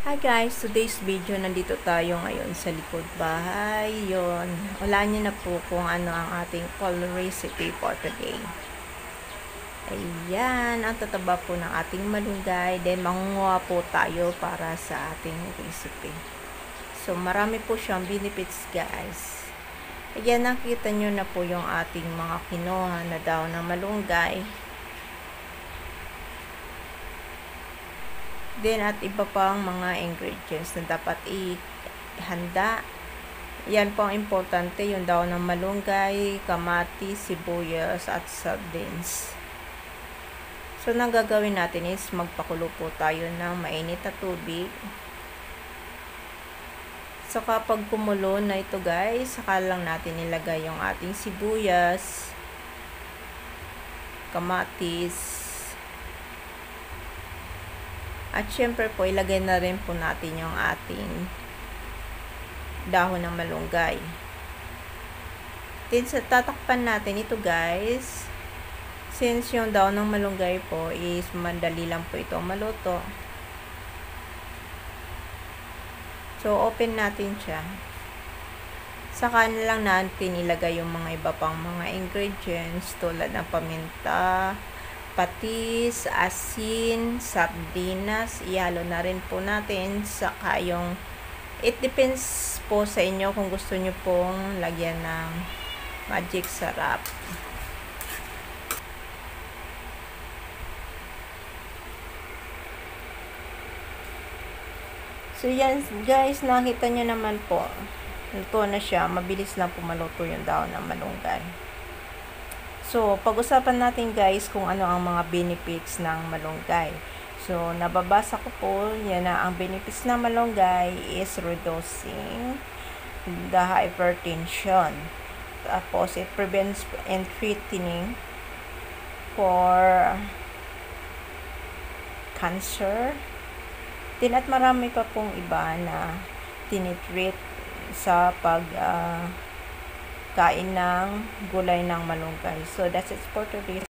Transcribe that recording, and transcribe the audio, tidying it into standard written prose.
Hi guys, today's video nandito tayo ngayon sa likod bahay. Yon, wala niyo na po kung ano ang ating fall recipe for today. Ayan, ang tataba po ng ating malunggay. Then mangunguha po tayo para sa ating recipe. So marami po siyang benefits guys. Ayan, nakita nyo na po yung ating mga kinuha na daon ng malunggay. Then, at iba pang mga ingredients na dapat ihanda. Yan po ang importante, yung daon ng malunggay, kamatis, sibuyas, at sardines. So, ang gagawin natin is magpakulo po tayo ng mainit na tubig. So, kapag kumulo na ito guys, saka lang natin ilagay yung ating sibuyas, kamatis, at syempre po, ilagay na rin po natin yung ating dahon ng malunggay. Then, tatakpan natin ito guys. Since yung dahon ng malunggay po is madali lang po ito maluto. So, open natin siya. Saka na lang natin ilagay yung mga iba pang mga ingredients tulad ng paminta, patis, asin, sardinas, ihalo na rin po natin. Saka yung, it depends po sa inyo kung gusto nyo pong lagyan ng magic sarap. So yan guys, nakita nyo naman po, luto na siya, mabilis lang po maluto yung daon ng malunggay. So, pag-usapan natin guys kung ano ang mga benefits ng malunggay. So, nababasa ko po, yan na ang benefits ng malunggay is reducing the hypertension. Tapos, it prevents and treating for cancer. Din at marami pa pong iba na tinitreat sa kain ng gulay ng malunggay. So, that's it for today.